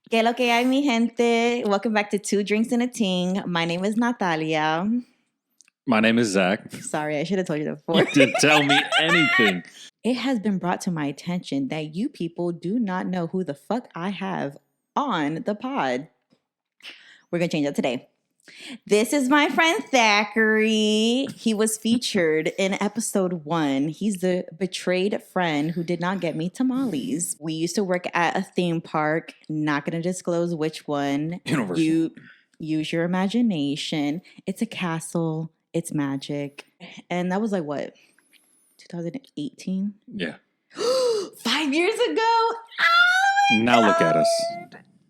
Que lo que hay, mi gente? Welcome back to Two Drinks and a Ting. My name is Nathalia. My name is Zack. Sorry, I should have told you that before. You didn't tell me anything. It has been brought to my attention that you people do not know who the fuck I have on the pod. We're going to change that today. This is my friend Thackery. He was featured in episode 1. He's the betrayed friend who did not get me tamales. We used to work at a theme park. Not going to disclose which one. Universal. You use your imagination. It's a castle. It's magic. And that was like what? 2018? Yeah. 5 years ago? Oh Now look at us.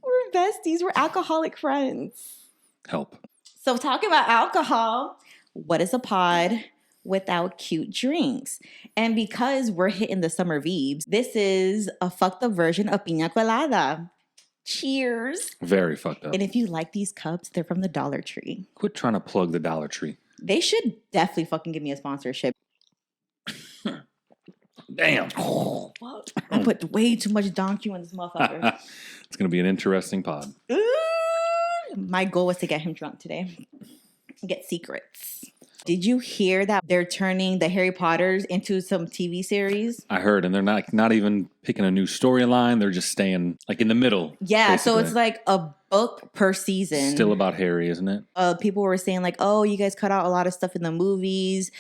We're besties. We're alcoholic friends. Help. So talking about alcohol, what is a pod without cute drinks? And because we're hitting the summer vibes, this is a fucked up version of piña colada. Cheers. Very fucked up. And if you like these cups, they're from the Dollar Tree. Quit trying to plug the Dollar Tree. They should definitely fucking give me a sponsorship. Damn. Oh, fuck. I put way too much donkey in this motherfucker. It's going to be an interesting pod. Ooh. My goal was to get him drunk today. Get secrets. Did you hear that they're turning the Harry Potters into some TV series? I heard, and they're not even picking a new storyline. They're just staying like in the middle. Yeah, basically. so it's like a book per season. Still about Harry, isn't it? People were saying like, oh, you guys cut out a lot of stuff in the movies.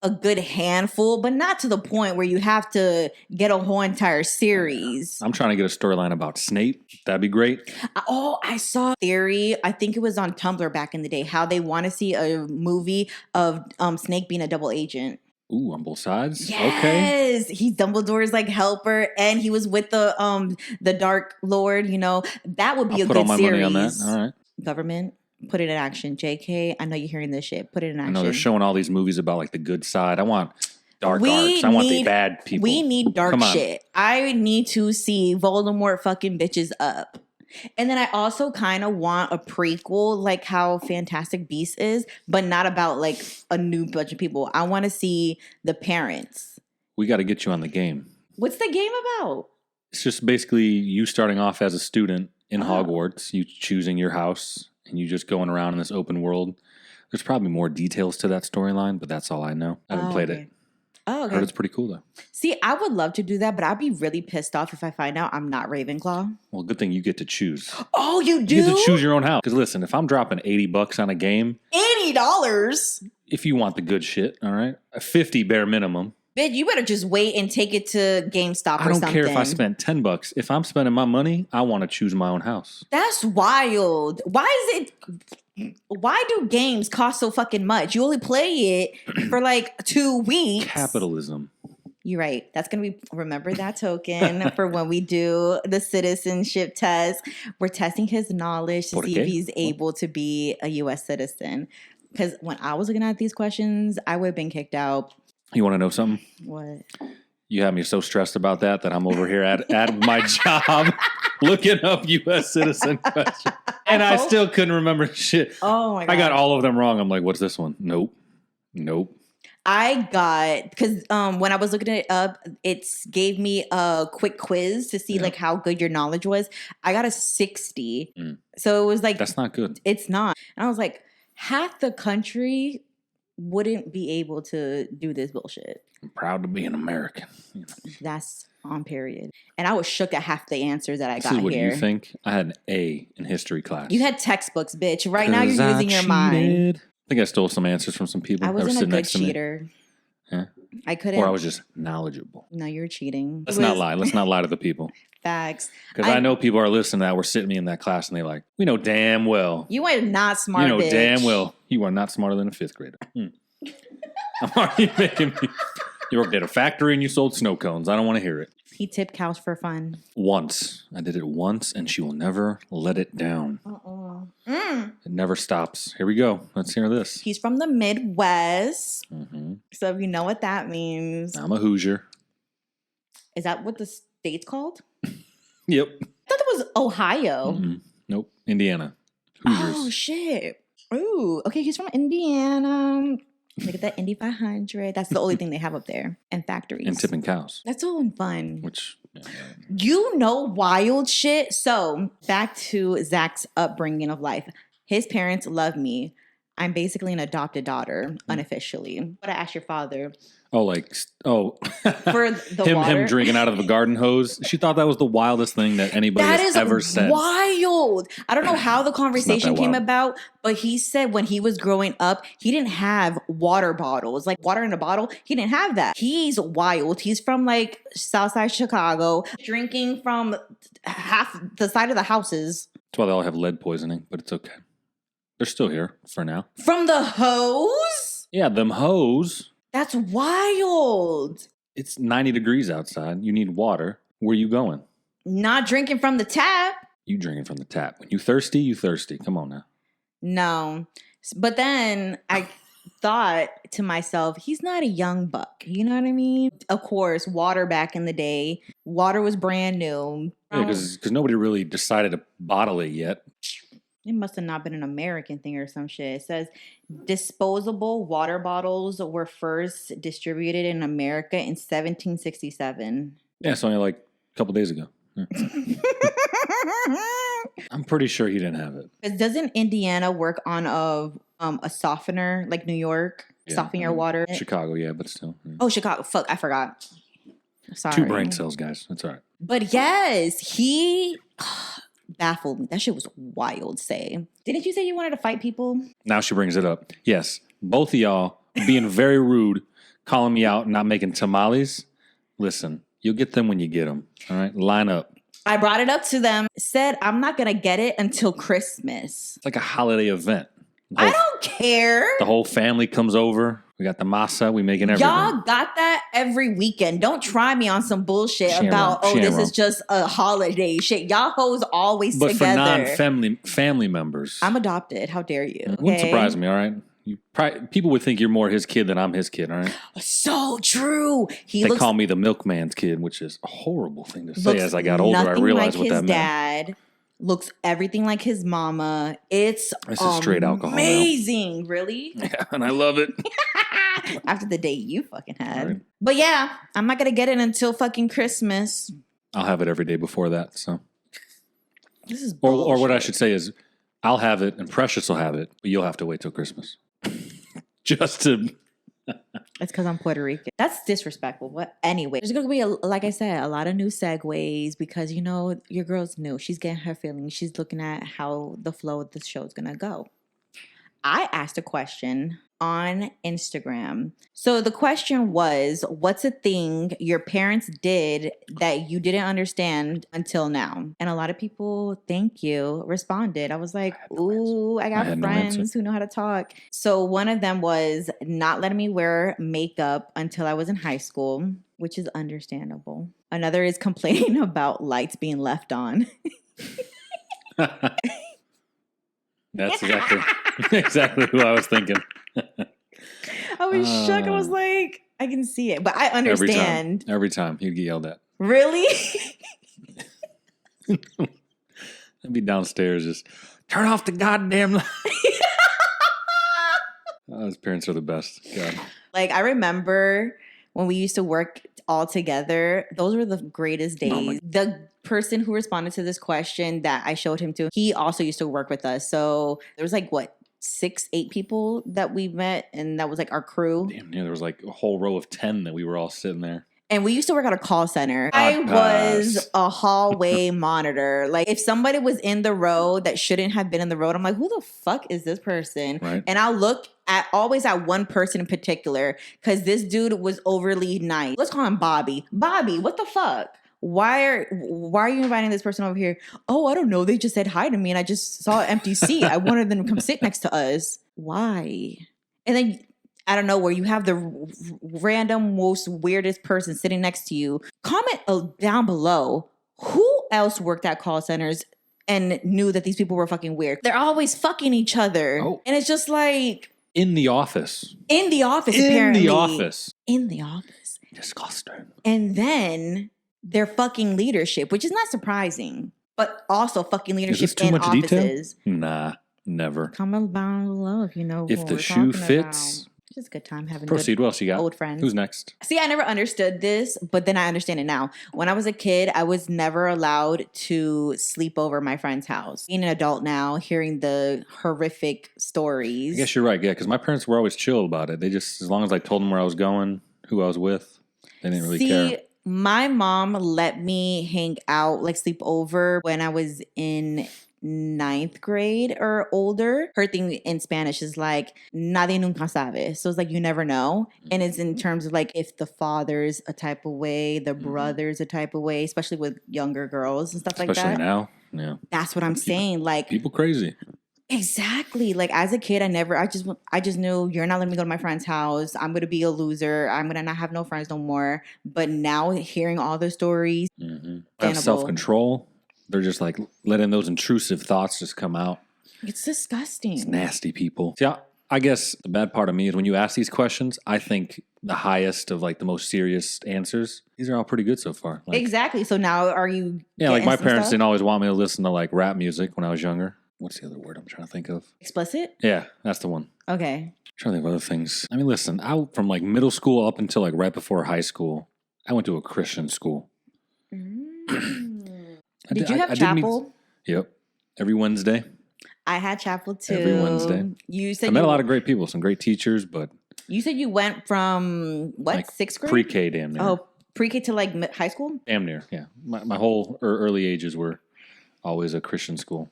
A good handful, but not to the point where you have to get a whole entire series. I'm trying to get a storyline about Snape. That'd be great. Oh, I saw a theory. I think it was on Tumblr back in the day. How they want to see a movie of Snape being a double agent. Ooh, on both sides? Yes, Okay. he's Dumbledore's like helper, and he was with the Dark Lord. You know that would be I'll a put good all my series. money on that. All right. Government, put it in action. JK, I know you're hearing this shit. Put it in action. I know they're showing all these movies about like the good side. I want dark arcs. I want the bad people. We need dark shit. I need to see Voldemort fucking bitches up. And then I also kind of want a prequel, like how Fantastic Beasts is, but not about like a new bunch of people. I want to see the parents. We got to get you on the game. What's the game about? It's just basically you starting off as a student in Hogwarts, you choosing your house, and you just going around in this open world. There's probably more details to that storyline, but that's all I know. I haven't played it. Oh, okay. Heard it's pretty cool, though. See, I would love to do that, but I'd be really pissed off if I find out I'm not Ravenclaw. Well, good thing you get to choose. Oh, you do? You get to choose your own house. Because listen, if I'm dropping $80 on a game... $80? If you want the good shit, all right? $50 bare minimum. Bitch, you better just wait and take it to GameStop or something. I don't care if I spent $10. If I'm spending my money, I want to choose my own house. That's wild. Why do games cost so fucking much? You only play it for like 2 weeks. Capitalism. You're right. That's going to be, remember that token for when we do the citizenship test. We're testing his knowledge to see if he's able to be a U.S. citizen. Because when I was looking at these questions, I would have been kicked out. You want to know something? What? You have me so stressed about that I'm over here at my job looking up U.S. citizen questions. And I still couldn't remember shit. Oh, my God. I got all of them wrong. I'm like, what's this one? Nope. I got, because when I was looking it up, it gave me a quick quiz to see like how good your knowledge was. I got a 60. So it was like. That's not good. It's not. And I was like, half the country wouldn't be able to do this bullshit. I'm proud to be an American. You know. That's on period. And I was shook at half the answers that I got here. This is what you think? I had an A in history class. You had textbooks, bitch. Right now you're using your mind. I think I stole some answers from some people. I wasn't a good cheater. Huh? I couldn't. Or I was just knowledgeable. No, you're cheating. Let's not lie. Let's not lie to the people. Facts. Because I know people are listening to that. We're sitting me in that class and they're like, we know damn well. You are not smart, You know bitch. damn well you are not smarter than a 5th grader. I'm already making me. You worked at a factory and you sold snow cones. I don't want to hear it. He tipped cows for fun. Once. I did it once and she will never let it down. It never stops. Here we go. Let's hear this. He's from the Midwest. Mm-hmm. So if you know what that means. I'm a Hoosier. Is that what the state's called? Yep. I thought it was Ohio. Mm-hmm. Nope. Indiana. Hoosiers. Oh, shit. Ooh. Okay, he's from Indiana. Look at that Indy 500. That's the only thing they have up there. And factories. And tipping cows. That's all in fun. Which, You know, wild shit. So back to Zach's upbringing of life. His parents love me. I'm basically an adopted daughter, unofficially. But I asked your father. For the him drinking out of a garden hose. She thought that was the wildest thing that anybody has ever said. Wild. I don't know how the conversation came about, but he said when he was growing up, he didn't have water bottles, like water in a bottle. He didn't have that. He's wild. He's from like Southside Chicago, drinking from half the side of the houses. That's why they all have lead poisoning, but it's okay. They're still here for now. From the hose? Yeah, them hose. That's wild. It's 90 degrees outside. You need water. Where you going? Not drinking from the tap. You drinking from the tap. When you thirsty, you thirsty. Come on now. No. But then I thought to myself, he's not a young buck. You know what I mean? Of course, water back in the day. Water was brand new. Yeah, because nobody really decided to bottle it yet. It must have not been an American thing or some shit. It says disposable water bottles were first distributed in America in 1767. Yeah, it's only like a couple days ago. Yeah. I'm pretty sure he didn't have it. Doesn't Indiana work on a softener like New York? Yeah, soften your water? Chicago, yeah, but still. Yeah. Oh, Chicago. Fuck, I forgot. Sorry. 2 brain cells, guys. That's all right. But yes, he baffled me. That shit was wild, say. Didn't you say you wanted to fight people? Now she brings it up. Yes. Both of y'all being very rude, calling me out, not making tamales. Listen, you'll get them when you get them. All right? Line up. I brought it up to them. Said, I'm not going to get it until Christmas. It's like a holiday event. I don't care. The whole family comes over. We got the masa. We making everything. Y'all got that every weekend. Don't try me on some bullshit about, this is just a holiday shit. Y'all hoes always together. But for non-family members. I'm adopted. How dare you? It wouldn't surprise me, all right? People would think you're more his kid than I'm his kid, all right? So true. They call me the milkman's kid, which is a horrible thing to say. As I got older, I realized what that meant. Dad looks everything like his mama. This is straight alcohol. Amazing, really? Yeah, and I love it. After the day you fucking had. Right. But yeah, I'm not gonna get it until fucking Christmas. I'll have it every day before that. So this is or what I should say is, I'll have it and Precious will have it, but you'll have to wait till Christmas. Just to. It's because I'm Puerto Rican. That's disrespectful. But anyway, there's going to be, like I said, a lot of new segues because, you know, your girl's new. She's getting her feelings. She's looking at how the flow of the show is going to go. I asked a question on Instagram. So the question was, what's a thing your parents did that you didn't understand until now? And a lot of people, thank you, responded. I was like, ooh, I got friends who know how to talk. So one of them was not letting me wear makeup until I was in high school, which is understandable. Another is complaining about lights being left on. That's exactly who I was thinking. I was shocked. I was like, I can see it, but I understand. Every time he'd get yelled at. Really? I'd be downstairs just, turn off the goddamn light. His parents are the best. God. Like, I remember when we used to work all together, those were the greatest days. The person who responded to this question that I showed him to, he also used to work with us. So there was like, 6-8 people that we met, and that was like our crew. Damn, yeah, there was like a whole row of 10 that we were all sitting there. And we used to work at a call center. I was a hallway monitor. Like, if somebody was in the row that shouldn't have been in the row, I'm like, who the fuck is this person? Right. And I'll look always at one person in particular, because this dude was overly nice. Let's call him Bobby. Bobby, what the fuck? Why are you inviting this person over here? Oh, I don't know. They just said hi to me and I just saw an empty seat. I wanted them to come sit next to us. Why? And then I don't know where you have the random, most weirdest person sitting next to you. Comment down below. Who else worked at call centers and knew that these people were fucking weird? They're always fucking each other. Oh. And it's just like. In the office. In the office, apparently. In the office. In the office. Disgusting. And then their fucking leadership, which is not surprising, but also fucking leadership in offices. Detail? Nah, never. Comment down below if you know if the shoe fits. Just a good time having Proceed. What else you got? old friends. Who's next? See, I never understood this, but then I understand it now. When I was a kid, I was never allowed to sleep over at my friend's house. Being an adult now, hearing the horrific stories. I guess you're right. Yeah, because my parents were always chill about it. They just, as long as I told them where I was going, who I was with, they didn't really care. My mom let me hang out, like sleep over when I was in 9th grade or older. Her thing in Spanish is like, nadie nunca sabe. So it's like, you never know. And it's in terms of like, if the father's a type of way, the brother's a type of way, especially with younger girls and stuff like that. Especially now. Yeah. That's what I'm saying. Like, people crazy. Exactly. Like as a kid, I just knew you're not letting me go to my friend's house. I'm going to be a loser. I'm going to not have no friends no more. But now hearing all the stories, have self-control. They're just like letting those intrusive thoughts just come out. It's disgusting. It's nasty people. See, I guess the bad part of me is when you ask these questions, I think the highest of like the most serious answers, these are all pretty good so far. Like, exactly. So now are you like my parents didn't always want me to listen to like rap music when I was younger. What's the other word I'm trying to think of? Explicit? Yeah, that's the one. Okay. I'm trying to think of other things. I mean, listen, out from like middle school up until like right before high school, I went to a Christian school. Did you have chapel? Yep. Every Wednesday. I had chapel too. Every Wednesday. You said I met a lot of great people, some great teachers, but you said you went from what, like 6th grade? Pre-K, damn near. Oh, pre-K to like high school? Damn near, yeah. My whole early ages were always a Christian school.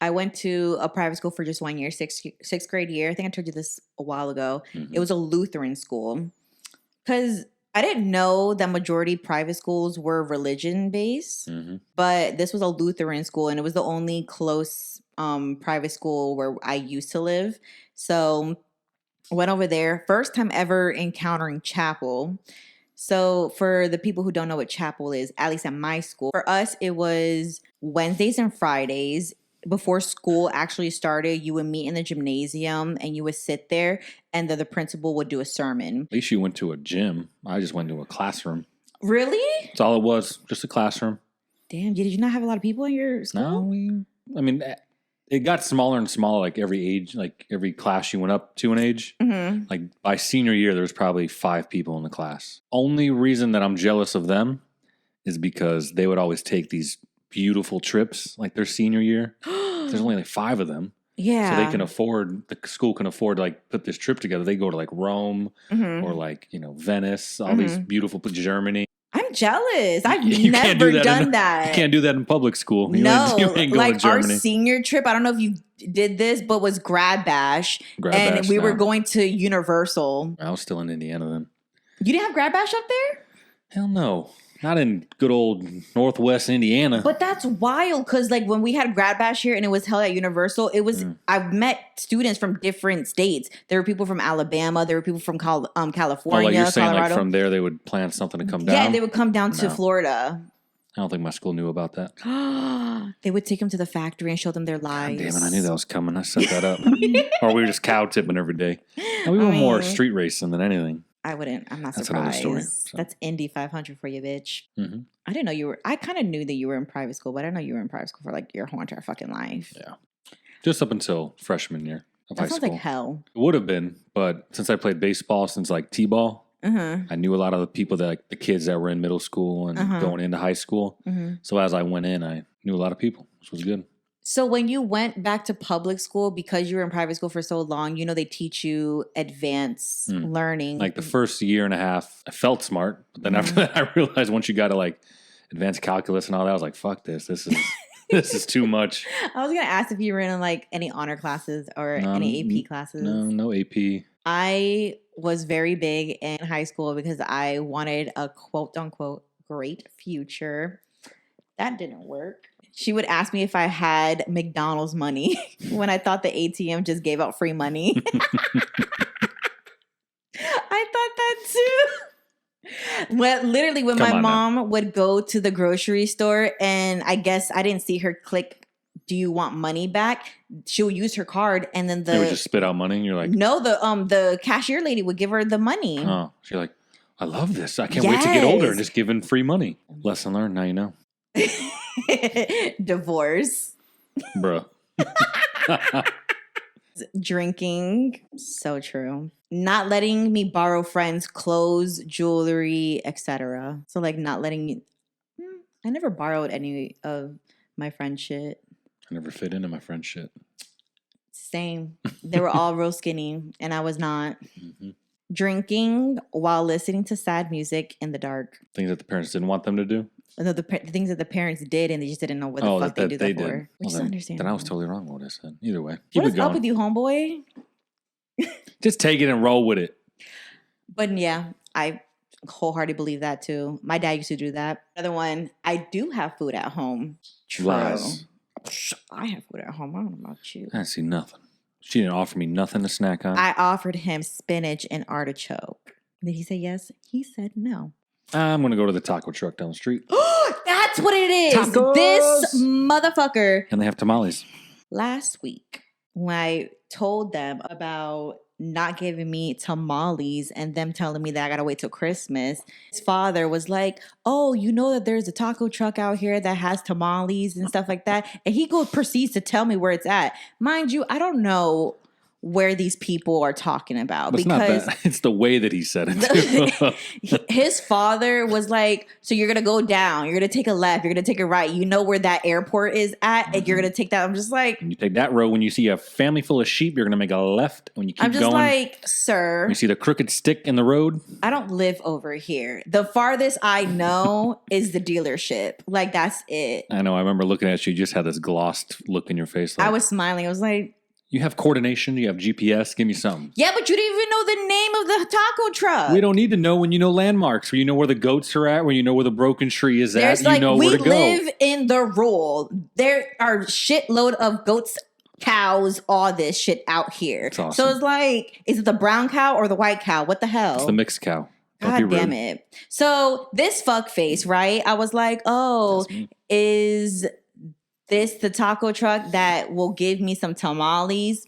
I went to a private school for just 1 year, sixth grade year. I think I told you this a while ago. It was a Lutheran school because I didn't know that majority private schools were religion based, but this was a Lutheran school and it was the only close private school where I used to live. So I went over there. First time ever encountering chapel. So for the people who don't know what chapel is, at least at my school, for us, it was Wednesdays and Fridays. Before school actually started, you would meet in the gymnasium and you would sit there and the principal would do a sermon. At least you went to a gym. I just went to a classroom. Really? That's all it was. Just a classroom. Damn, did you not have a lot of people in your school? No, I mean, it got smaller and smaller like every age, like every class you went up to an age. Like by senior year, there was probably 5 people in the class. Only reason that I'm jealous of them is because they would always take these beautiful trips like their senior year. There's only like 5 of them. Yeah. So the school can afford to like put this trip together. They go to like Rome or like, Venice, all these beautiful, Germany. I'm jealous. I've never done that. You can't do that in public school. You ain't going like to Germany. Our senior trip, I don't know if you did this, but was Grad Bash. We were going to Universal. I was still in Indiana then. You didn't have Grad Bash up there? Hell no. Not in good old Northwest Indiana. But that's wild because like when we had Grad Bash here and it was held at Universal, it was I've met students from different states. There were people from Alabama. There were people from California, like you're saying, Colorado. Like from there they would plan something to come down? Yeah, they would come down to Florida. I don't think my school knew about that. They would take them to the factory and show them their lives. God damn it, I knew that was coming. I set that up. Or we were just cow tipping every day. And we were more street racing than anything. I wouldn't. I'm not That's surprised. Another story. So. That's Indy 500 for you, bitch. I didn't know you were. I kind of knew that you were in private school, but I didn't know you were in private school for like your whole entire fucking life. Yeah. Just up until freshman year of high school. That sounds like hell. It would have been, but since I played baseball since like T-ball, I knew a lot of the people that like the kids that were in middle school and going into high school. So as I went in, I knew a lot of people, which was good. So when you went back to public school, because you were in private school for so long, they teach you advanced learning. Like the first year and a half, I felt smart. But then after that, I realized once you got to like advanced calculus and all that, I was like, fuck this. This is too much. I was going to ask if you were in like any honor classes or any AP classes. No AP. I was very big in high school because I wanted a quote unquote great future. That didn't work. She would ask me if I had McDonald's money when I thought the ATM just gave out free money. I thought that too. Well, literally when my mom would go to the grocery store and I guess I didn't see her click, do you want money back? She would use her card and then they would just spit out money and you're like. No, the cashier lady would give her the money. Oh, she's like, I love this. I can't wait to get older and just giving free money. Lesson learned. Now you know. Divorce. Bruh. Drinking. So true. Not letting me borrow friends' clothes, jewelry, etc. So like not letting me. I never borrowed any of my friend's shit. I never fit into my friend's shit. Same. They were all real skinny, and I was not. Mm-hmm. Drinking while listening to sad music in the dark. Things that the parents didn't want them to do? No, the things that the parents did, and they just didn't know what the fuck they do that for. Which is understandable. Then I was totally wrong with what I said. Either way. What is up with you, homeboy? Just take it and roll with it. But yeah, I wholeheartedly believe that too. My dad used to do that. Another one, I do have food at home. True. Lies. I have food at home. I don't know about you. I see nothing. She didn't offer me nothing to snack on. I offered him spinach and artichoke. Did he say yes? He said no. I'm going to go to the taco truck down the street. That's what it is. Tacos! This motherfucker. And they have tamales. Last week, when I told them about not giving me tamales and them telling me that I gotta wait till Christmas, his father was like, oh, you know that there's a taco truck out here that has tamales and stuff like that. And he proceeds to tell me where it's at. Mind you, I don't know where these people are talking about. But because it's the way that he said it. His father was like, so you're going to go down, you're going to take a left, you're going to take a right. You know where that airport is at, and you're going to take that. I'm just like. When you take that road, when you see a family full of sheep, you're going to make a left. When you keep going. I'm just like, sir. When you see the crooked stick in the road. I don't live over here. The farthest I know is the dealership. Like, that's it. I know. I remember looking at you. You just had this glossed look in your face. Like, I was smiling. I was like. You have coordination. You have GPS. Give me something. Yeah, but you didn't even know the name of the taco truck. We don't need to know when you know landmarks, when you know where the goats are at, when you know where the broken tree is at. You know where to go. We live in the rural. There are shitload of goats, cows, all this shit out here. Awesome. So it's like, is it the brown cow or the white cow? What the hell? It's the mixed cow. God damn it. So this fuckface, right? I was like, oh, is this the taco truck that will give me some tamales?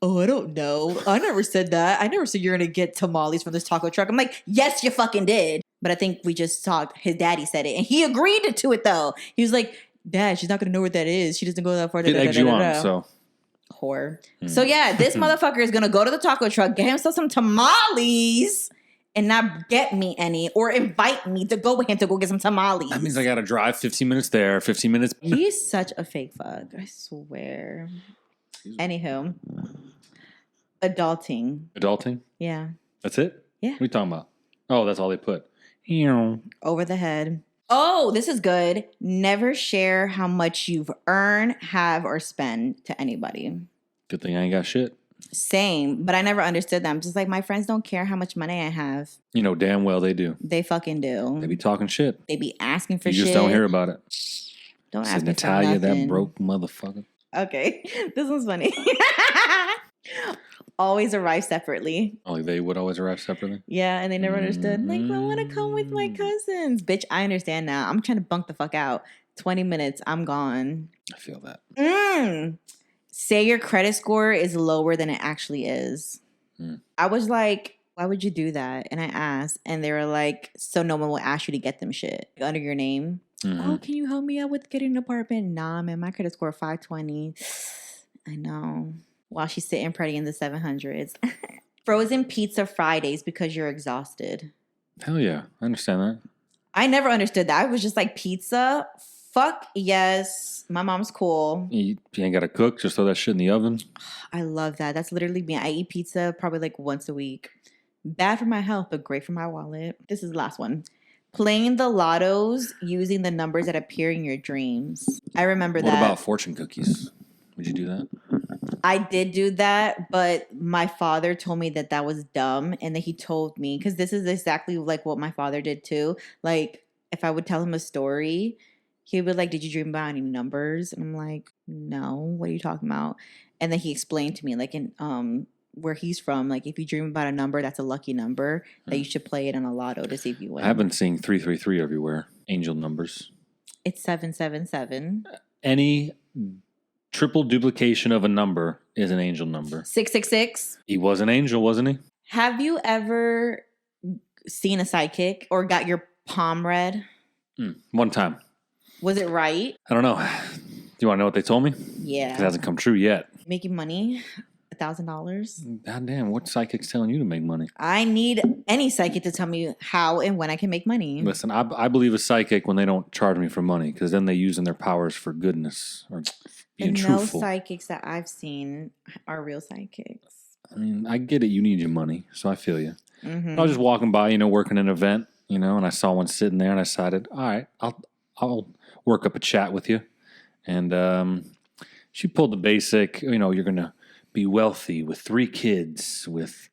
Oh, I don't know. I never said that. I never said you're going to get tamales from this taco truck. I'm like, yes, you fucking did. But I think we just talked. His daddy said it. And he agreed to it, though. He was like, Dad, she's not going to know where that is. She doesn't go that far. It eggs you on, so. Whore. So, yeah, this motherfucker is going to go to the taco truck, get himself some tamales, and not get me any, or invite me to go with him to go get some tamales. That means I got to drive 15 minutes there, 15 minutes. He's such a fake fuck. I swear. Anywho. Adulting. Adulting? Yeah. That's it? Yeah. What are you talking about? Oh, that's all they put. Over the head. Oh, this is good. Never share how much you've earned, have, or spend to anybody. Good thing I ain't got shit. Same, but I never understood them. Just like, my friends don't care how much money I have. You know damn well they do. They fucking do. They be talking shit. They be asking for shit. You just don't hear about it. Don't ask me for Nathalia, nothing. that broke motherfucker. Okay, this one's funny. Always arrive separately. Oh, they would always arrive separately? Yeah, and they never understood. Like, I want to come with my cousins. Bitch, I understand now. I'm trying to bunk the fuck out. 20 minutes, I'm gone. I feel that. Say your credit score is lower than it actually is. I was like, why would you do that? And I asked, and they were like, so no one will ask you to get them shit under your name. Mm-hmm. Oh, can you help me out with getting an apartment? Nah, man, my credit score 520. I know. While she's sitting pretty in the 700s. Frozen pizza Fridays because you're exhausted. Hell yeah. I understand that. I never understood that. I was just like, pizza? Fuck yes. My mom's cool. You ain't got to cook? Just throw that shit in the oven? I love that. That's literally me. I eat pizza probably like once a week. Bad for my health, but great for my wallet. This is the last one. Playing the lottos using the numbers that appear in your dreams. I remember that. What about fortune cookies? Would you do that? I did do that, but my father told me that was dumb. And then he told me, because this is exactly like what my father did too. Like, if I would tell him a story, he would be like, did you dream about any numbers? And I'm like, no, what are you talking about? And then he explained to me, like, in where he's from, like, if you dream about a number, that's a lucky number, that you should play it on a lotto to see if you win. I've been seeing 333 everywhere. Angel numbers. It's 777. Any triple duplication of a number is an angel number. 666. He was an angel, wasn't he? Have you ever seen a psychic or got your palm read? One time. Was it right? I don't know. Do you want to know what they told me? Yeah. It hasn't come true yet. Making money $1,000. God damn, what psychic's telling you to make money? I need any psychic to tell me how and when I can make money. Listen, I believe a psychic when they don't charge me for money because then they're using their powers for goodness or being truthful. No psychics that I've seen are real psychics. I mean, I get it. You need your money, so I feel you. I was just walking by, working an event, and I saw one sitting there, and I decided, all right, I'll work up a chat with you. And she pulled the basic, you're going to be wealthy with 3 kids, with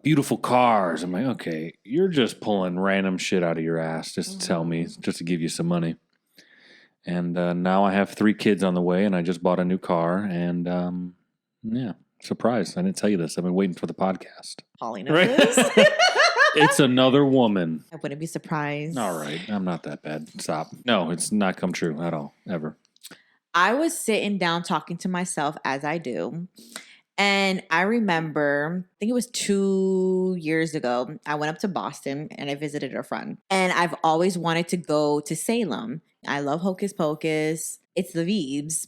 beautiful cars. I'm like, okay, you're just pulling random shit out of your ass just to tell me, just to give you some money. And now I have 3 kids on the way, and I just bought a new car, and yeah. Surprised. I didn't tell you this. I've been waiting for the podcast. Holly knows. It's another woman. I wouldn't be surprised. All right. I'm not that bad. Stop. No, it's not come true at all. Ever. I was sitting down talking to myself as I do. And I remember, I think it was 2 years ago, I went up to Boston and I visited a friend. And I've always wanted to go to Salem. I love Hocus Pocus. It's the Veebs.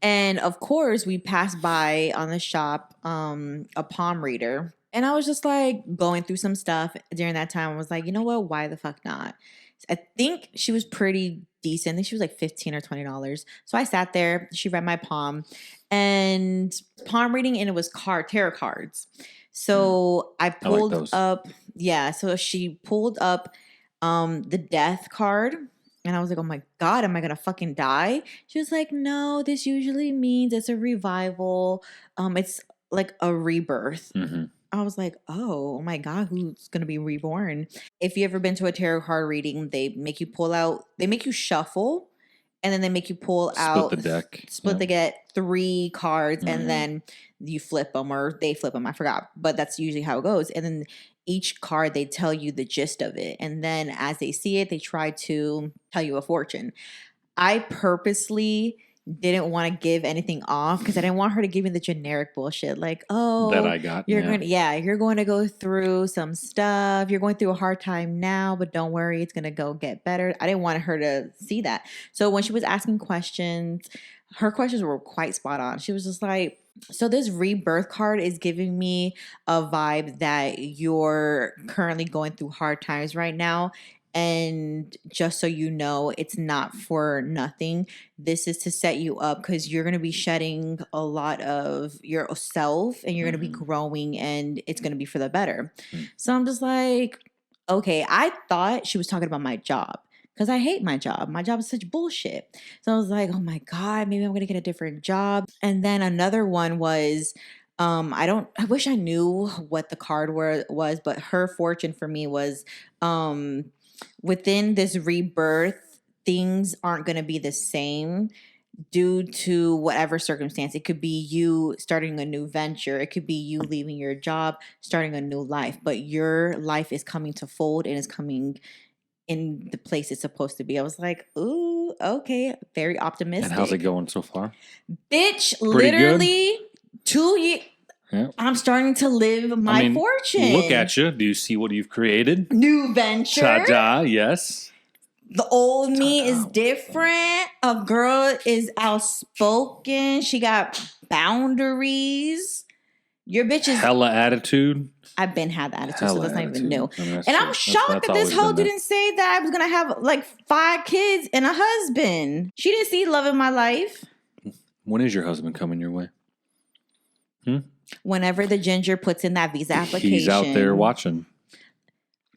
And of course, we passed by on the shop a palm reader. And I was just like going through some stuff during that time. I was like, you know what? Why the fuck not? I think she was pretty decent. I think she was like $15 or $20. So I sat there. She read my palm. And palm reading, and it was tarot cards. So I pulled up. Yeah. So she pulled up the death card. And I was like, oh my God, am I going to fucking die? She was like, no, this usually means it's a revival. It's like a rebirth. Mm-hmm. I was like, oh my God, who's going to be reborn? If you ever been to a tarot card reading, they make you shuffle, and then they make you pull out. Split the deck. They get 3 cards, and then you flip them, or they flip them. I forgot. But that's usually how it goes. And then each card, they tell you the gist of it. And then as they see it, they try to tell you a fortune. I purposely didn't want to give anything off because I didn't want her to give me the generic bullshit. Like, oh, that I got. You're going to go through some stuff. You're going through a hard time now, but don't worry, it's going to go get better. I didn't want her to see that. So when she was asking questions, her questions were quite spot on. She was just like, so this rebirth card is giving me a vibe that you're currently going through hard times right now. And just so you know, it's not for nothing. This is to set you up because you're going to be shedding a lot of yourself, and you're going to be growing, and it's going to be for the better. So I'm just like, okay, I thought she was talking about my job. Because I hate my job. My job is such bullshit. So I was like, oh my God, maybe I'm going to get a different job. And then another one was, I wish I knew what the card was, but her fortune for me was, within this rebirth, things aren't going to be the same due to whatever circumstance. It could be you starting a new venture. It could be you leaving your job, starting a new life. But your life is coming to fold and is coming in the place it's supposed to be. I was like, ooh, okay. Very optimistic. And how's it going so far? Bitch, Pretty literally good? 2 years. Yeah. I'm starting to live my fortune. Look at you. Do you see what you've created? New venture. Ta-da, yes. The old me is different. A girl is outspoken. She got boundaries. Your bitch is hella attitude. I've been had the attitude, so that's not even new. I mean, and I'm shocked that this hoe didn't say that I was gonna have like 5 kids and a husband. She didn't see love in my life. When is your husband coming your way? Whenever the ginger puts in that visa application. He's out there watching.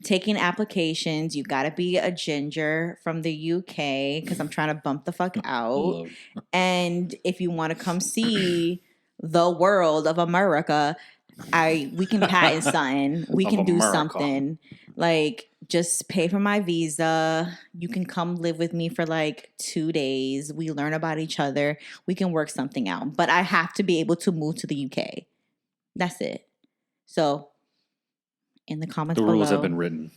Taking applications. You got to be a ginger from the UK because I'm trying to bump the fuck out. And if you want to come see the world of America, we can patent something. We can do something. Like, just pay for my visa. You can come live with me for like 2 days. We learn about each other. We can work something out. But I have to be able to move to the UK. That's it. So, in the comments below, the rules have been written.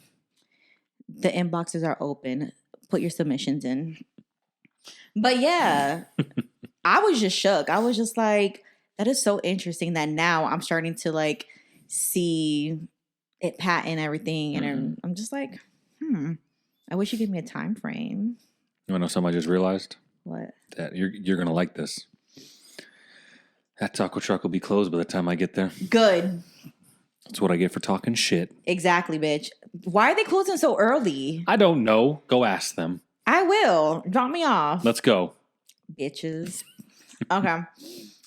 The inboxes are open. Put your submissions in. But yeah, I was just shook. I was just like, that is so interesting that now I'm starting to like see it patent everything. And I'm just like, I wish you gave me a time frame. You want to know something I just realized? What? That you're going to like this. That taco truck will be closed by the time I get there. Good. That's what I get for talking shit. Exactly, bitch. Why are they closing so early? I don't know. Go ask them. I will. Drop me off. Let's go. Bitches. Okay.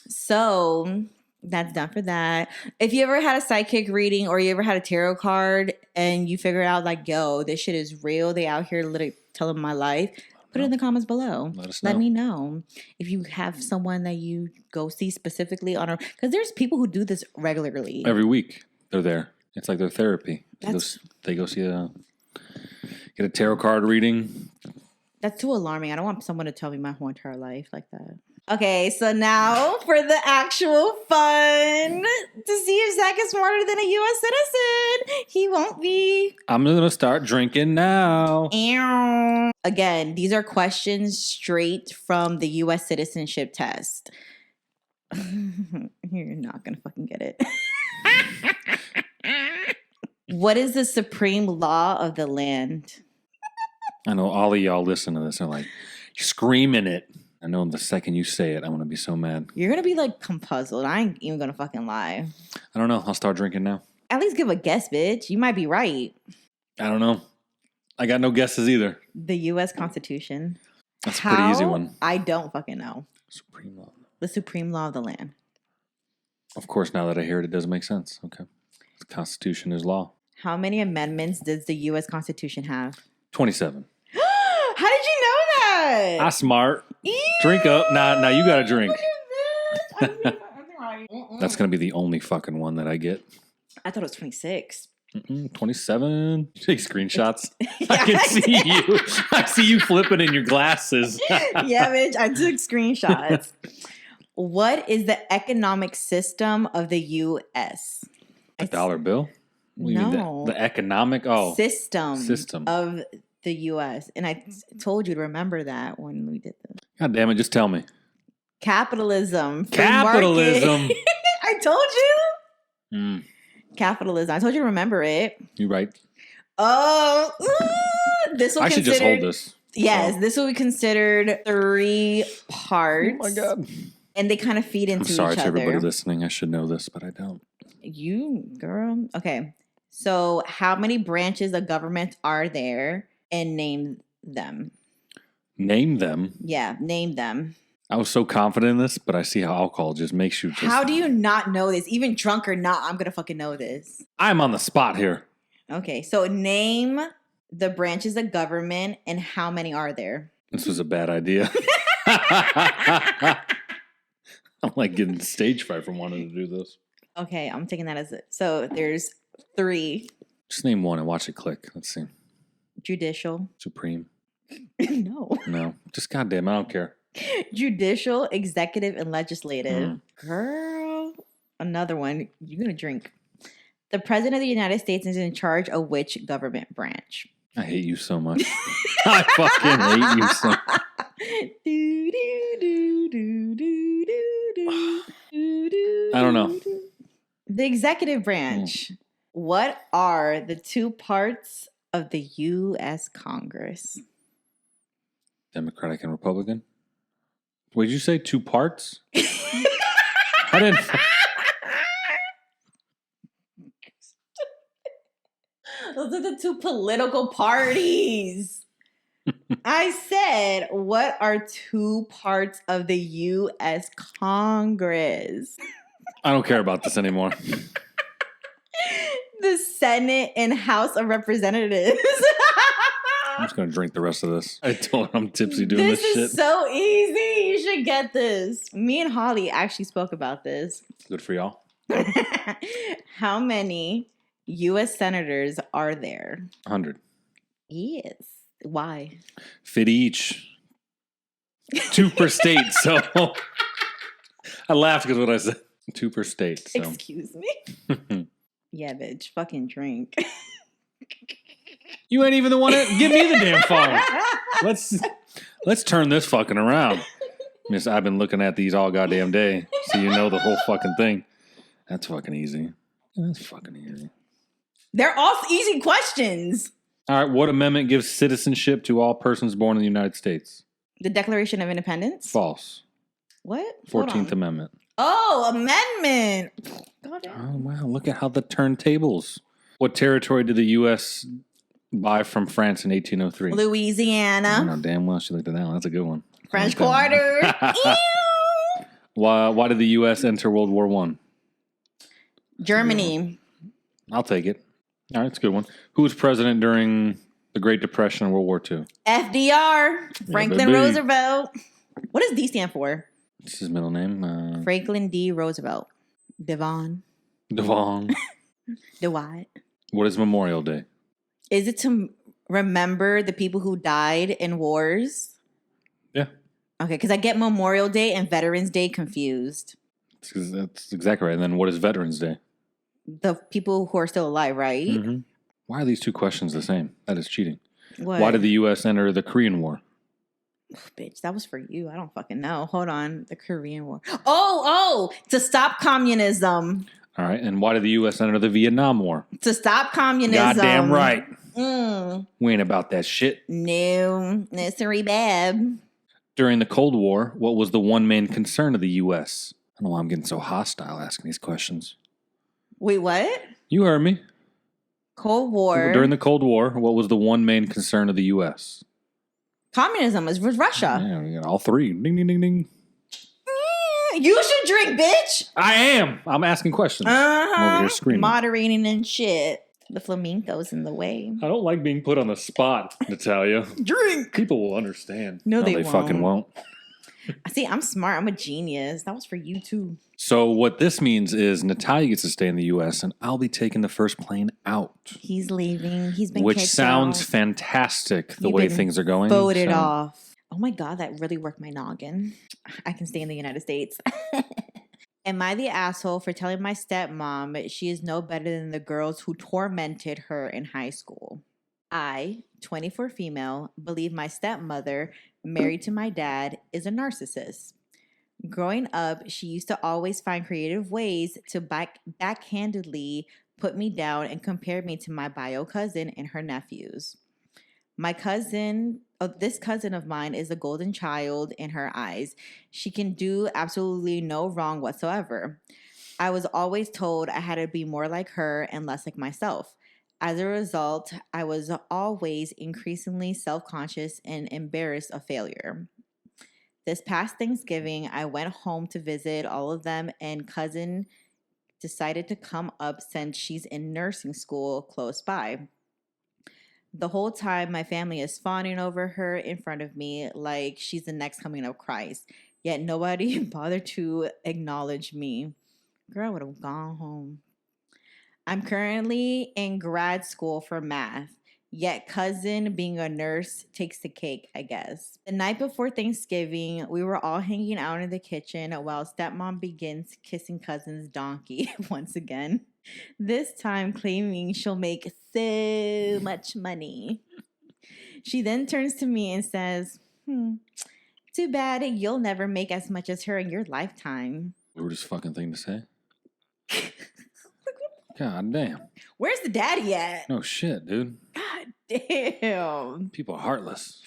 So that's done for that. If you ever had a psychic reading or you ever had a tarot card and you figure out like, yo, this shit is real. They out here literally telling my life. Put it in the comments below. Let us know. Let me know if you have someone that you go see specifically on because there's people who do this regularly. Every week they're there. It's like their therapy. They go see get a tarot card reading. That's too alarming. I don't want someone to tell me my whole entire life like that. Okay, so now for the actual fun to see if Zack is smarter than a U.S. citizen. He won't be. I'm going to start drinking now. Again, these are questions straight from the U.S. citizenship test. You're not going to fucking get it. What is the supreme law of the land? I know all of y'all listen to this are like screaming it. I know the second you say it, I'm going to be so mad. You're going to be like puzzled. I ain't even going to fucking lie. I don't know. I'll start drinking now. At least give a guess, bitch. You might be right. I don't know. I got no guesses either. The U.S. Constitution. That's a pretty easy one. I don't fucking know. Supreme law. The supreme law of the land. Of course, now that I hear it, it does make sense. Okay. The Constitution is law. How many amendments does the U.S. Constitution have? 27. How did you know that? I'm smart. Ew. Drink up. Now you got to drink. Look That's going to be the only fucking one that I get. I thought it was 26. 27. Take screenshots. Yeah, I can see you. I see you flipping in your glasses. Yeah, bitch. I took screenshots. What is the economic system of the U.S.? The dollar bill? What do you mean, the economic system of the U.S. And I told you to remember that when we did this. God damn it! Just tell me. Capitalism. Capitalism. I told you. Capitalism. I told you to remember it. You right. Oh, this will I should just hold this. Yes, so. This will be considered 3 parts. Oh my God. And they kind of feed into each other. I'm sorry to everybody listening. I should know this, but I don't. You, girl. Okay. So how many branches of government are there? And name them. Name them? Yeah, name them. I was so confident in this, but I see how alcohol just makes you just... How do you not know this? Even drunk or not, I'm going to fucking know this. I'm on the spot here. Okay, so name the branches of government and how many are there? This was a bad idea. I'm like getting stage fright from wanting to do this. Okay, I'm taking that as it. So there's 3. Just name one and watch it click. Let's see. Judicial. Supreme. No. Just goddamn, I don't care. Judicial, executive, and legislative. Girl. Another one. You're going to drink. The president of the United States is in charge of which government branch? I hate you so much. I fucking hate you so much. I don't know. The executive branch. What are the 2 parts of the U.S. Congress? Democratic and Republican. What did you say? 2 parts? I didn't. Those are the 2 political parties. I said, what are 2 parts of the U.S. Congress? I don't care about this anymore. The Senate and House of Representatives. I'm just going to drink the rest of this. I told her I'm tipsy doing this shit. This is so easy. You should get this. Me and Holly actually spoke about this. Good for y'all. How many U.S. senators are there? 100. Yes. Why? 50 each. 2 per state. So I laughed because what I said. 2 per state. So. Excuse me? Yeah, bitch. Fucking drink. You ain't even the one that give me the damn phone. Let's turn this fucking around. Miss, I've been looking at these all goddamn day, so you know the whole fucking thing. That's fucking easy. That's fucking easy. They're all easy questions. All right, what amendment gives citizenship to all persons born in the United States? The Declaration of Independence? False. What? 14th Amendment. Oh, amendment. Oh, wow. Look at how the turntables. What territory did the U.S. buy from France in 1803? I Louisiana. know damn well she looked at that one. That's a good one. French Quarter. Why did the U.S. enter World War I? Germany. I'll take it. All right, it's a good one. Who was president during the Great Depression and World War II? FDR. Franklin Roosevelt. What does D stand for? What's his middle name? Franklin D. Roosevelt. Devon. Dwight. What is Memorial Day? Is it to remember the people who died in wars? Yeah. Okay, because I get Memorial Day and Veterans Day confused. That's exactly right. And then what is Veterans Day? The people who are still alive, right? Mm-hmm. Why are these two questions the same? That is cheating. What? Why did the U.S. enter the Korean War? Bitch, that was for you. I don't fucking know. Hold on. The Korean War. Oh, to stop communism. All right. And why did the U.S. enter the Vietnam War? To stop communism. Goddamn right. We ain't about that shit. No. Sorry, bab. During the Cold War, what was the one main concern of the U.S.? I don't know why I'm getting so hostile asking these questions. Wait, what? You heard me. Cold War. During the Cold War, what was the one main concern of the U.S.? Communism was Russia. Yeah, we got all three. Ding, ding, ding, ding. You should drink, bitch. I am. I'm asking questions. I'm over here screaming. Moderating and shit. The flamenco's in the way. I don't like being put on the spot, Nathalia. Drink. People will understand. No, they won't. Fucking won't. See, I'm smart. I'm a genius. That was for you, too. So what this means is Nathalia gets to stay in the U.S. and I'll be taking the first plane out. He's leaving. He's been Which kicked sounds out. fantastic the way things are going. Voted off. Oh my God, that really worked my noggin. I can stay in the United States. Am I the asshole for telling my stepmom she is no better than the girls who tormented her in high school? I, 24 female, believe my stepmother, married to my dad, is a narcissist. Growing up, she used to always find creative ways to backhandedly put me down and compare me to my bio cousin and her nephews. My cousin, this cousin of mine, is a golden child in her eyes. She can do absolutely no wrong whatsoever. I was always told I had to be more like her and less like myself. As a result, I was always increasingly self-conscious and embarrassed of failure. This past Thanksgiving, I went home to visit all of them, and cousin decided to come up since she's in nursing school close by. The whole time, my family is fawning over her in front of me like she's the next coming of Christ. Yet nobody bothered to acknowledge me. Girl, I would have gone home. I'm currently in grad school for math. Yet cousin, being a nurse, takes the cake, I guess. The night before Thanksgiving, we were all hanging out in the kitchen while stepmom begins kissing cousin's donkey once again. This time claiming she'll make so much money. She then turns to me and says, too bad you'll never make as much as her in your lifetime. Weirdest fucking thing to say. God damn. Where's the daddy at? No shit, dude. God damn. People are heartless.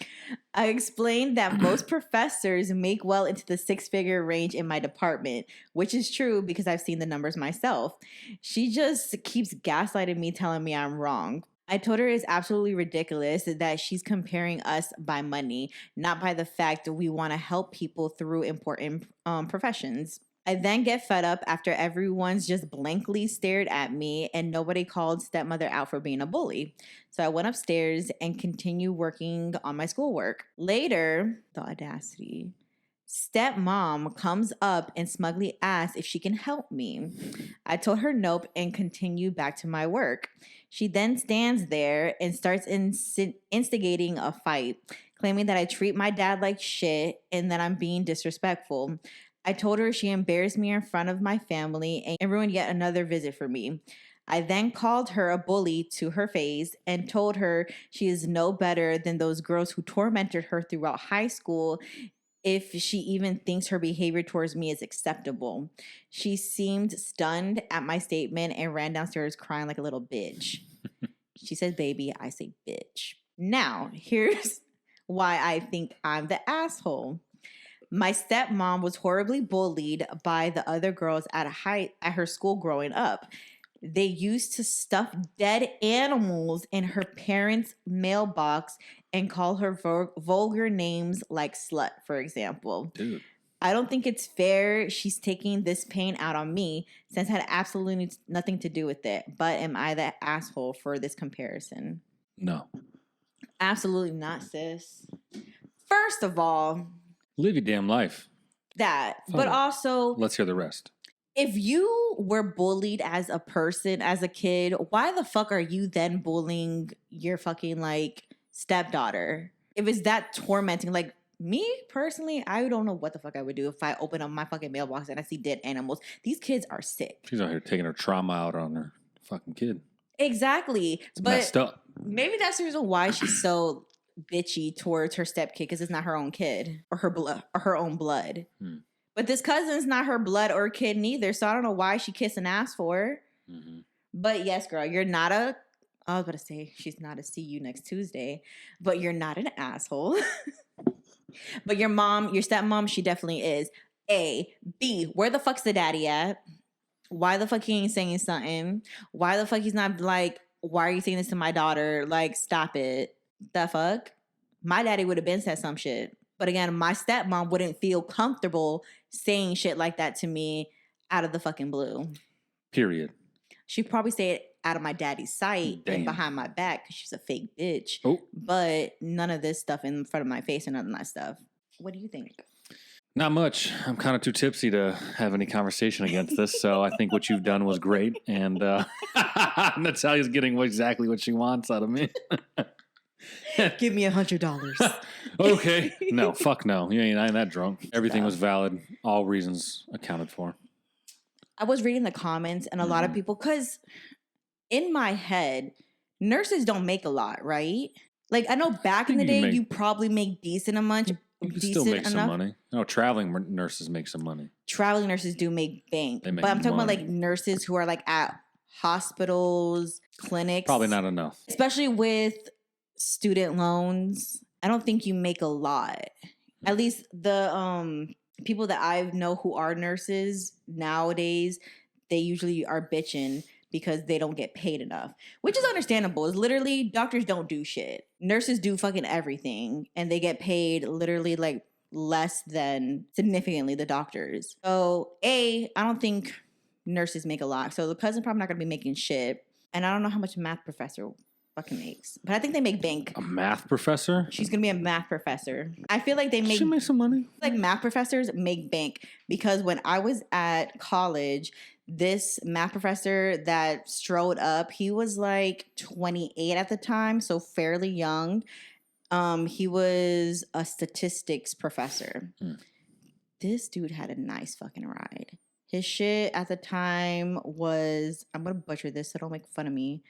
I explained that most professors make well into the six-figure range in my department, which is true because I've seen the numbers myself. She just keeps gaslighting me, telling me I'm wrong. I told her it's absolutely ridiculous that she's comparing us by money, not by the fact that we want to help people through important professions. I then get fed up after everyone's just blankly stared at me and nobody called stepmother out for being a bully. So I went upstairs and continued working on my schoolwork. Later, the audacity, stepmom comes up and smugly asks if she can help me. I told her nope and continue back to my work. She then stands there and starts instigating a fight, claiming that I treat my dad like shit and that I'm being disrespectful. I told her she embarrassed me in front of my family and ruined yet another visit for me. I then called her a bully to her face and told her she is no better than those girls who tormented her throughout high school if she even thinks her behavior towards me is acceptable. She seemed stunned at my statement and ran downstairs crying like a little bitch. She says, baby, I say bitch. Now, here's why I think I'm the asshole. My stepmom was horribly bullied by the other girls at her school growing up. They used to stuff dead animals in her parents' mailbox and call her vulgar names like slut, for example. Dude. I don't think it's fair she's taking this pain out on me since it had absolutely nothing to do with it. But am I the asshole for this comparison? No. Absolutely not, sis. First of all, live your damn life. That. Fun. But also, let's hear the rest. If you were bullied as a person, as a kid, why the fuck are you then bullying your fucking like stepdaughter? If it's that tormenting, like me personally, I don't know what the fuck I would do if I open up my fucking mailbox and I see dead animals. These kids are sick. She's out here taking her trauma out on her fucking kid. Exactly. It's messed up. Maybe that's the reason why she's so bitchy towards her stepkid, because it's not her own kid or her blood or her own blood. But this cousin's not her blood or kid neither, so I don't know why she kissing ass for. But yes, girl, you're not a. I was about to say she's not a see you next Tuesday, but you're not an asshole. But your stepmom, she definitely is. A. B. Where the fuck's the daddy at? Why the fuck he ain't saying something? Why the fuck he's not like, why are you saying this to my daughter? Like, stop it. The fuck? My daddy would have been said some shit. But again, my stepmom wouldn't feel comfortable saying shit like that to me out of the fucking blue. Period. She'd probably say it out of my daddy's sight and behind my back because she's a fake bitch. Oh. But none of this stuff in front of my face and none of that stuff. What do you think? Not much. I'm kind of too tipsy to have any conversation against this, so I think what you've done was great. And Nathalia's getting exactly what she wants out of me. Give me $100. Okay. No, fuck no. I ain't that drunk. Everything was valid. All reasons accounted for. I was reading the comments and a lot of people, because in my head, nurses don't make a lot, right? Like, I know back in the day, you probably make decent amount. You can still make some money. No, traveling nurses make some money. Traveling nurses do make bank. But I'm talking about like nurses who are like at hospitals, clinics. Probably not enough. Especially with student loans. I don't think you make a lot. At least the people that I know who are nurses nowadays, they usually are bitching because they don't get paid enough, which is understandable. It's literally doctors don't do shit. Nurses do fucking everything and they get paid literally like less than significantly the doctors. So I don't think nurses make a lot. So the cousin's probably not going to be making shit. And I don't know how much a math professor fucking makes, but I think they make bank. A math professor? She's gonna be a math professor. I feel like she makes some money. Like math professors make bank, because when I was at college, this math professor that strode up, he was like 28 at the time, so fairly young. He was a statistics professor. This dude had a nice fucking ride. His shit at the time was, I'm gonna butcher this, so don't make fun of me.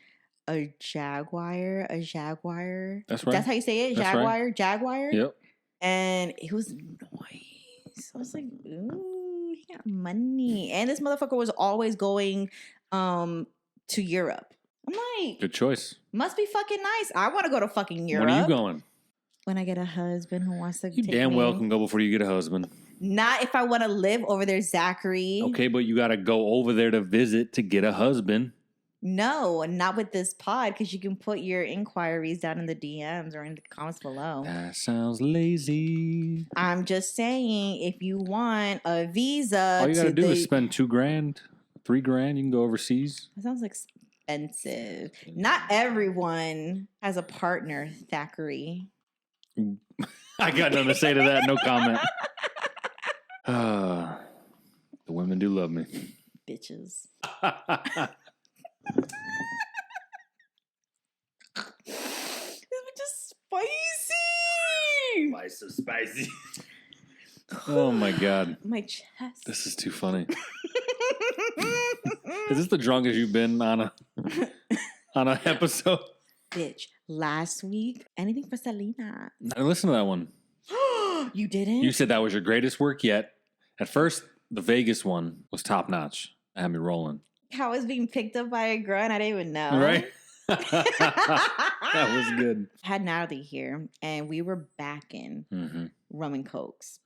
A jaguar. That's right. That's how you say it? That's Jaguar? right. Jaguar? Yep. And it was nice. I was like, ooh, he got money. And this motherfucker was always going to Europe. I'm like, good choice. Must be fucking nice. I want to go to fucking Europe. When are you going? When I get a husband who wants to you take damn me. well can go before you get a husband. Not if I want to live over there, Zachary. Okay, but you got to go over there to visit to get a husband. No, not with this pod, because you can put your inquiries down in the DMs or in the comments below. That sounds lazy. I'm just saying, if you want a visa, all you got to do is spend $2,000, $3,000. You can go overseas. That sounds expensive. Not everyone has a partner, Thackery. I got nothing to say to that. No comment. The women do love me. Bitches. This was just spicy. Why so spicy? Oh my god. My chest. This is too funny. Is this the drunkest you've been on an episode? Bitch, last week, anything for Selena. I didn't listen to that one. You didn't? You said that was your greatest work yet. At first, the Vegas one was top notch. That had me rolling. How I was being picked up by a girl and I didn't even know. Right? That was good. I had Natalie here and we were backing rum and cokes.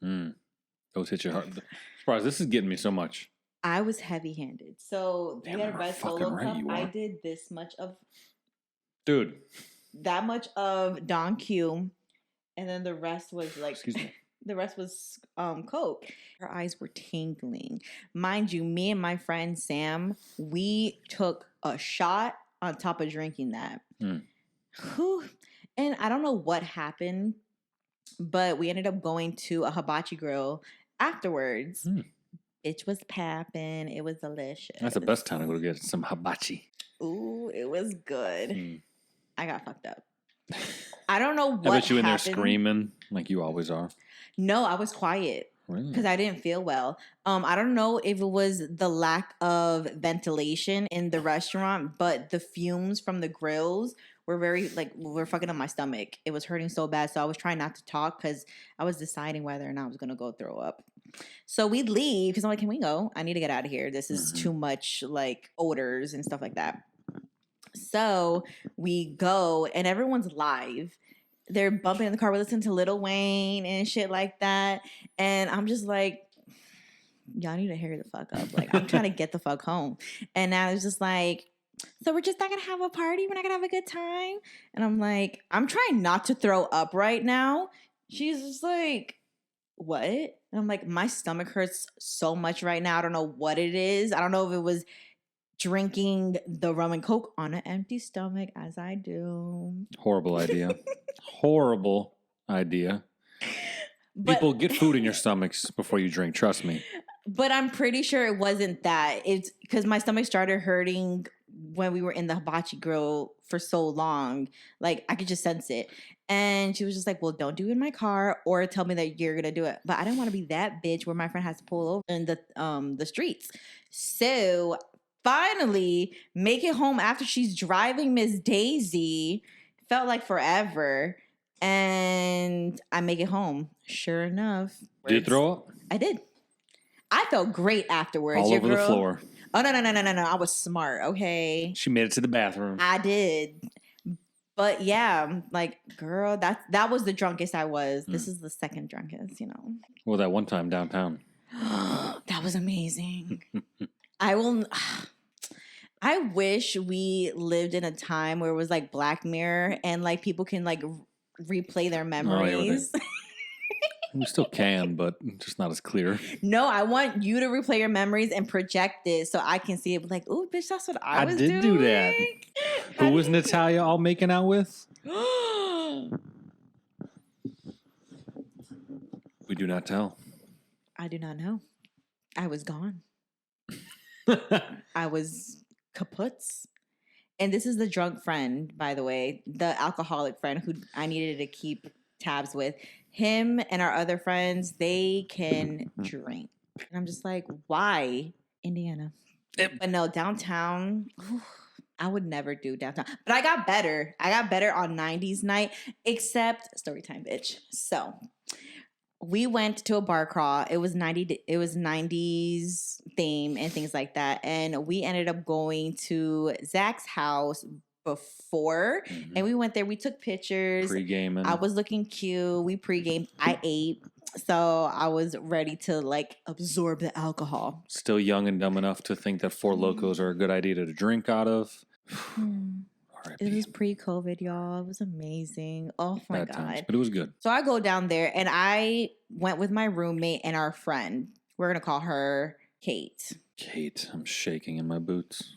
Those hit you hard. Surprise! This is getting me so much. I was heavy-handed. So Damn, we had a you're red fucking solo right cup. you are. I did this much of... Dude. That much of Don Q. And then the rest was like... Excuse me. The rest was Coke. Her eyes were tingling. Mind you, me and my friend Sam, we took a shot on top of drinking that. Whew. And I don't know what happened, but we ended up going to a hibachi grill afterwards. It was papping. It was delicious. That's the best time to go get some hibachi. Ooh, it was good. I got fucked up. I don't know what I bet you in there happened. screaming like you always are. No, I was quiet. Really? Because I didn't feel well. I don't know if it was the lack of ventilation in the restaurant, but the fumes from the grills were were fucking up my stomach. It was hurting so bad. So I was trying not to talk because I was deciding whether or not I was going to go throw up. So we'd leave because I'm like, can we go? I need to get out of here. This is too much like odors and stuff like that. So we go and everyone's live. They're bumping in the car. We're listening to Lil Wayne and shit like that. And I'm just like, y'all need to hurry the fuck up. Like, I'm trying to get the fuck home. And now it's just like, so we're just not going to have a party? We're not going to have a good time? And I'm like, I'm trying not to throw up right now. She's just like, what? And I'm like, my stomach hurts so much right now. I don't know what it is. I don't know if it was drinking the rum and Coke on an empty stomach, as I do. Horrible idea. Horrible idea. But, people get food in your stomachs before you drink. Trust me. But I'm pretty sure it wasn't that. It's because my stomach started hurting when we were in the hibachi grill for so long. Like, I could just sense it. And she was just like, well, don't do it in my car or tell me that you're going to do it. But I didn't want to be that bitch where my friend has to pull over in the streets. So finally make it home after she's driving Miss Daisy. Felt like forever. And I make it home. Sure enough. Did you throw up? I did. I felt great afterwards. All over the floor. Oh, no. I was smart, okay? She made it to the bathroom. I did. But yeah, like, girl, that was the drunkest I was. This is the second drunkest, you know. Well, that one time downtown. That was amazing. I wish we lived in a time where it was like Black Mirror and like people can like replay their memories. Oh, yeah, we still can, but just not as clear. No, I want you to replay your memories and project it so I can see it. Like, ooh, bitch, that's what I was doing. I did do that. Who was Nathalia all making out with? We do not tell. I do not know. I was gone. I was kaputs. And this is the drunk friend, by the way, the alcoholic friend who I needed to keep tabs with. Him and our other friends, they can drink. And I'm just like, why Indiana? Yep. But no, downtown, I would never do downtown. But I got better. I got better on 90s night, except story time, bitch. So we went to a bar crawl. It was 90s theme and things like that. And we ended up going to Zack's house before, and we went there. We took pictures. Pre-gaming. I was looking cute. We pre-gamed. I ate, so I was ready to like absorb the alcohol. Still young and dumb enough to think that Four Locos are a good idea to drink out of. It was pre-COVID, y'all. It was amazing. Oh my Bad God. times, but it was good. So I go down there and I went with my roommate and our friend. We're going to call her Kate. Kate, I'm shaking in my boots.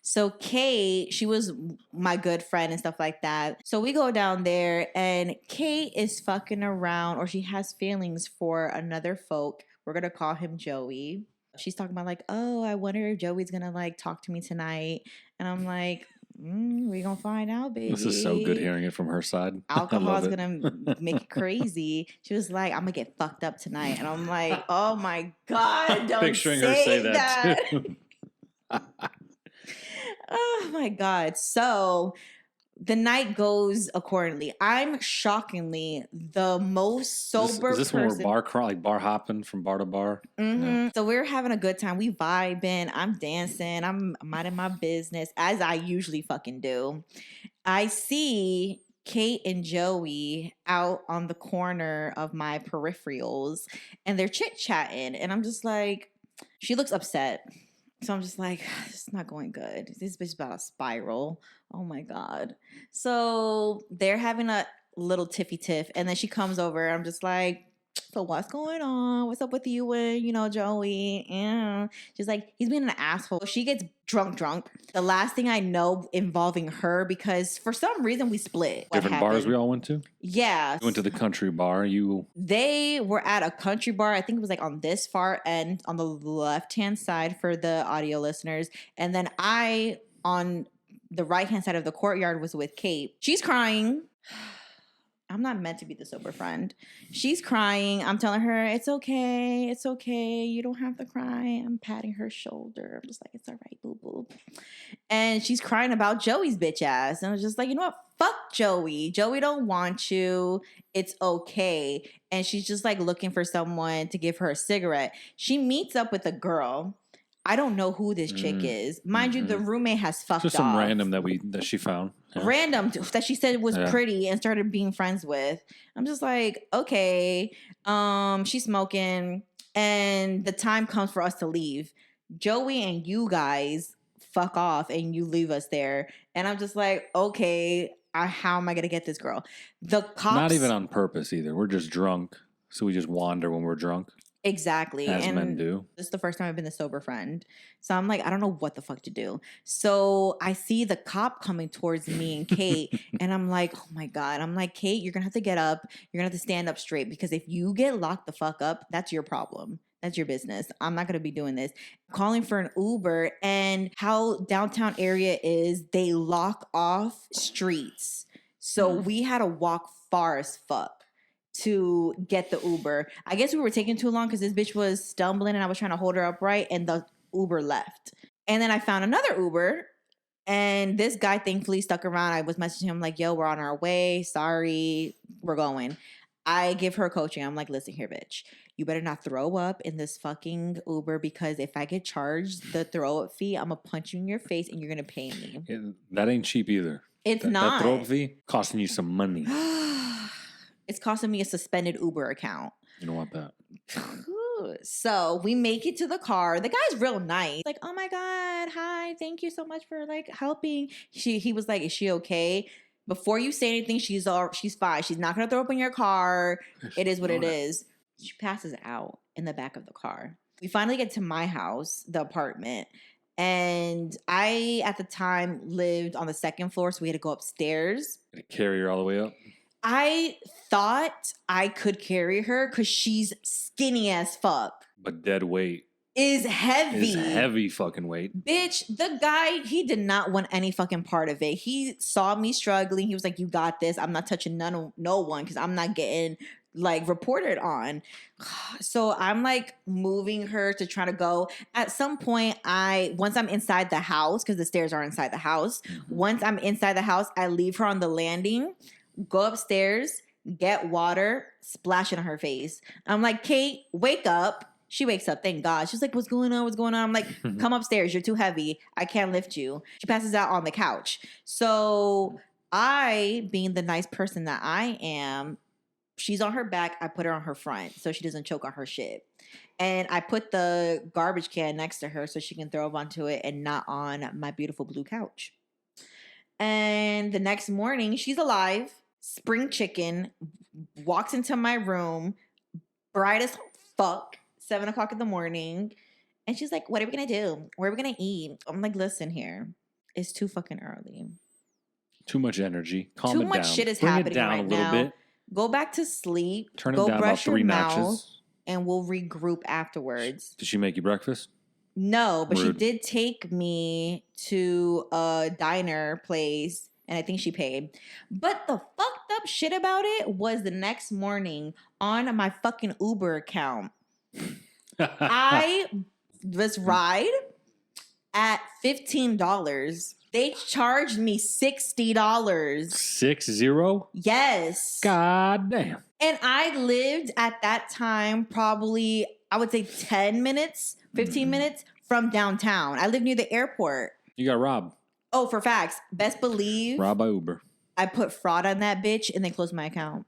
So Kate, she was my good friend and stuff like that. So we go down there and Kate is fucking around, or she has feelings for another folk. We're going to call him Joey. She's talking about like, oh, I wonder if Joey's going to like talk to me tonight. And I'm like, we gonna find out, baby. This is so good hearing it from her side. Alcohol's gonna make it crazy. She was like, I'm gonna get fucked up tonight. And I'm like, oh my God, don't Picturing say her say that. too. Oh my God. So the night goes accordingly. I'm shockingly the most sober Is this person. when we're bar hopping from bar to bar? Yeah. So we're having a good time. We vibing. I'm dancing. I'm minding my business as I usually fucking do. I see Kate and Joey out on the corner of my peripherals and they're chit-chatting. And I'm just like, she looks upset. So I'm just like, it's not going good. This bitch is about to spiral. Oh my God. So they're having a little tiffy tiff. And then she comes over. I'm just like, so what's going on? What's up with you and, Joey? Yeah. She's like, he's being an asshole. She gets drunk. The last thing I know involving her, because for some reason we split. Different bars we all went to? Yeah. We went to the country bar. They were at a country bar. I think it was like on this far end on the left-hand side for the audio listeners. And then I, on the right-hand side of the courtyard, was with Kate. She's crying. I'm not meant to be the sober friend. She's crying. I'm telling her, it's okay. It's okay. You don't have to cry. I'm patting her shoulder. I'm just like, it's all right, boo boo. And she's crying about Joey's bitch ass. And I was just like, you know what? Fuck Joey. Joey don't want you. It's okay. And she's just like looking for someone to give her a cigarette. She meets up with a girl. I don't know who this chick is. Mind you, the roommate has fucked just off. Some random that she found. Yeah. Random that she said was pretty and started being friends with. I'm just like, okay. She's smoking and the time comes for us to leave. Joey and you guys fuck off and you leave us there. And I'm just like, okay, how am I going to get this girl? The cops. Not even on purpose either. We're just drunk. So we just wander when we're drunk. Exactly. As men do. This is the first time I've been the sober friend. So I'm like, I don't know what the fuck to do. So I see the cop coming towards me and Kate. And I'm like, oh my God. I'm like, Kate, you're going to have to get up. You're going to have to stand up straight. Because if you get locked the fuck up, that's your problem. That's your business. I'm not going to be doing this. I'm calling for an Uber. And how downtown area is, they lock off streets. So we had to walk far as fuck to get the Uber. I guess we were taking too long because this bitch was stumbling and I was trying to hold her upright and the Uber left. And then I found another Uber and this guy thankfully stuck around. I was messaging him like, yo, we're on our way. Sorry, we're going. I give her coaching. I'm like, listen here, bitch. You better not throw up in this fucking Uber because if I get charged the throw up fee, I'm going to punch you in your face and you're going to pay me. That ain't cheap either. It's not. That throw up fee costing you some money. It's costing me a suspended Uber account. You don't want that. So we make it to the car. The guy's real nice. Like, oh my God, hi, thank you so much for like helping. He was like, is she okay? Before you say anything, she's fine. She's not gonna throw up in your car. It is what it is. She passes out in the back of the car. We finally get to my house, the apartment. And I, at the time, lived on the second floor, so we had to go upstairs. Carry her all the way up? I thought I could carry her because she's skinny as fuck. But dead weight. Is heavy. Is heavy fucking weight. Bitch, the guy, he did not want any fucking part of it. He saw me struggling. He was like, you got this. I'm not touching no one because I'm not getting like reported on. So I'm like moving her to try to go. At some point, once I'm inside the house, because the stairs are inside the house. Once I'm inside the house, I leave her on the landing. Go upstairs, get water, splash it on her face. I'm like, Kate, wake up. She wakes up, thank God. She's like, what's going on? What's going on? I'm like, come upstairs. You're too heavy. I can't lift you. She passes out on the couch. So I, being the nice person that I am, she's on her back. I put her on her front so she doesn't choke on her shit. And I put the garbage can next to her so she can throw up onto it and not on my beautiful blue couch. And the next morning, she's alive. Spring chicken, walks into my room, bright as fuck, 7 o'clock in the morning. And she's like, what are we going to do? Where are we going to eat? I'm like, listen here. It's too fucking early. Too much energy. Calm Too it much down. shit is Bring happening it down right a little now. Bit. Go back to sleep. Turn it go down brush about 3 your notches. mouth, and we'll regroup afterwards. Did she make you breakfast? No, but Rude. she did take me to a diner place. And I think she paid. But the fucked up shit about it was the next morning on my fucking Uber account. This ride at $15. They charged me $60. 60? Yes. God damn. And I lived at that time probably, I would say 10 minutes, 15 minutes from downtown. I lived near the airport. You got robbed. Oh, for facts. Best believe. Robbed by Uber. I put fraud on that bitch and they closed my account.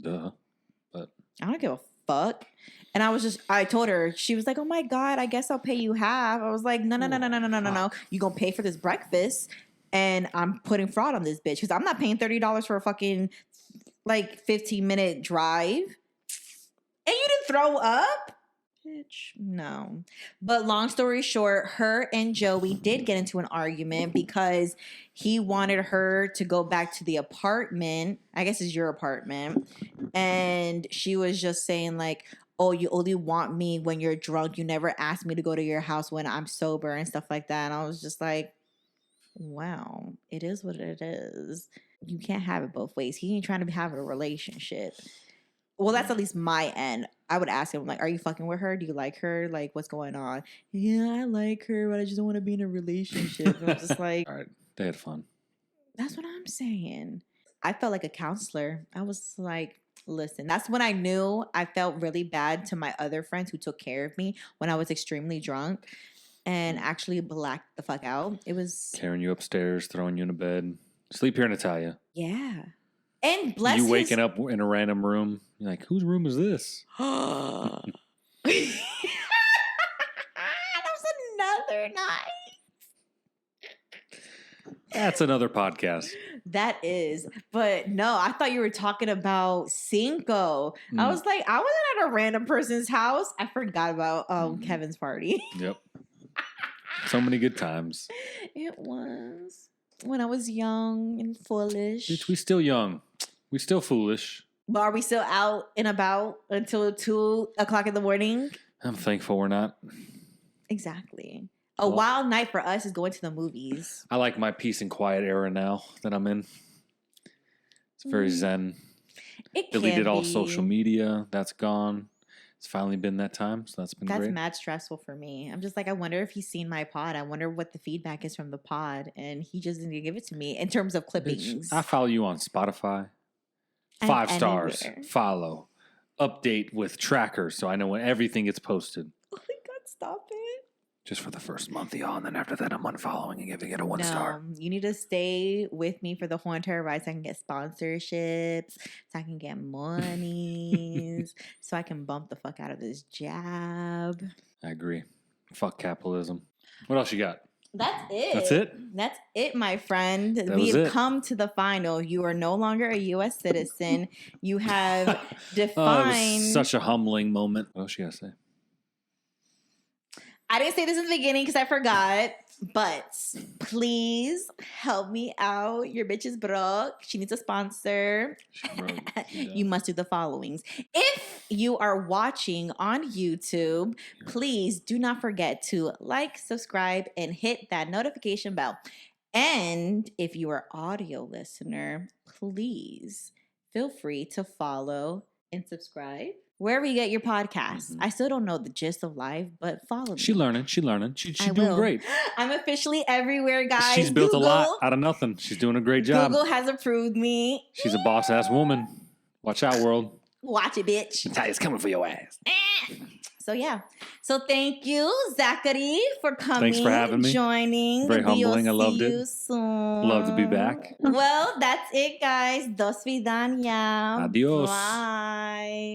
Duh. But I don't give a fuck. And I told her, she was like, oh my God, I guess I'll pay you half. I was like, no. You gonna pay for this breakfast and I'm putting fraud on this bitch because I'm not paying $30 for a fucking 15-minute drive. And you didn't throw up? Bitch, no. But long story short, her and Joey did get into an argument because he wanted her to go back to the apartment. I guess it's your apartment. And she was just saying like, oh, you only want me when you're drunk. You never asked me to go to your house when I'm sober and stuff like that. And I was just like, wow, it is what it is. You can't have it both ways. He ain't trying to have a relationship. Well, that's at least my end. I would ask him, like, are you fucking with her? Do you like her? Like, what's going on? Yeah, I like her, but I just don't want to be in a relationship. And I'm just like, all right, they had fun. That's what I'm saying. I felt like a counselor. I was like, listen, that's when I knew I felt really bad to my other friends who took care of me when I was extremely drunk and actually blacked the fuck out. It was carrying you upstairs, throwing you in a bed. Sleep here, Nathalia. Yeah. And bless you waking up in a random room. You're like, whose room is this? That was another night. That's another podcast. That is. But no, I thought you were talking about Cinco. I was like, I wasn't at a random person's house. I forgot about Kevin's party. Yep. So many good times. It was. When I was young and foolish. Bitch, we still young. We still foolish. But are we still out and about until 2 o'clock in the morning? I'm thankful we're not. Exactly. A wild night for us is going to the movies. I like my peace and quiet era now that I'm in. It's very zen. It deleted all social media. That's gone. It's finally been that time, so that's great. That's mad stressful for me. I'm just like, I wonder if he's seen my pod. I wonder what the feedback is from the pod. And he just didn't give it to me in terms of clippings. Bitch, I follow you on Spotify. 5 stars. Follow. Update with trackers so I know when everything gets posted. Oh my God, stop it. Just for the first month, y'all. And then after that, I'm unfollowing and giving it a 1 star. You need to stay with me for the whole entire ride so I can get sponsorships, so I can get monies, so I can bump the fuck out of this jab. I agree. Fuck capitalism. What else you got? That's it. That's it? That's it, my friend. We've come to the final. You are no longer a U.S. citizen. You have defined... it was such a humbling moment. What else you got to say? I didn't say this in the beginning because I forgot, but please help me out. Your bitch is broke. She needs a sponsor. You must do the followings. If you are watching on YouTube, please do not forget to like, subscribe, and hit that notification bell. And if you are audio listener, please feel free to follow and subscribe wherever you get your podcasts. I still don't know the gist of life, but follow me. She's learning. She's doing great. I'm officially everywhere, guys. She's built a lot out of nothing. She's doing a great job. Google has approved me. She's a boss-ass woman. Watch out, world. Watch it, bitch. Natalia's coming for your ass. So, yeah. So, thank you, Thackery, for coming. Thanks for having me. Joining. Very humbling. I loved it. You soon. Love to be back. Well, that's it, guys. Dos vidania. Adios. Bye.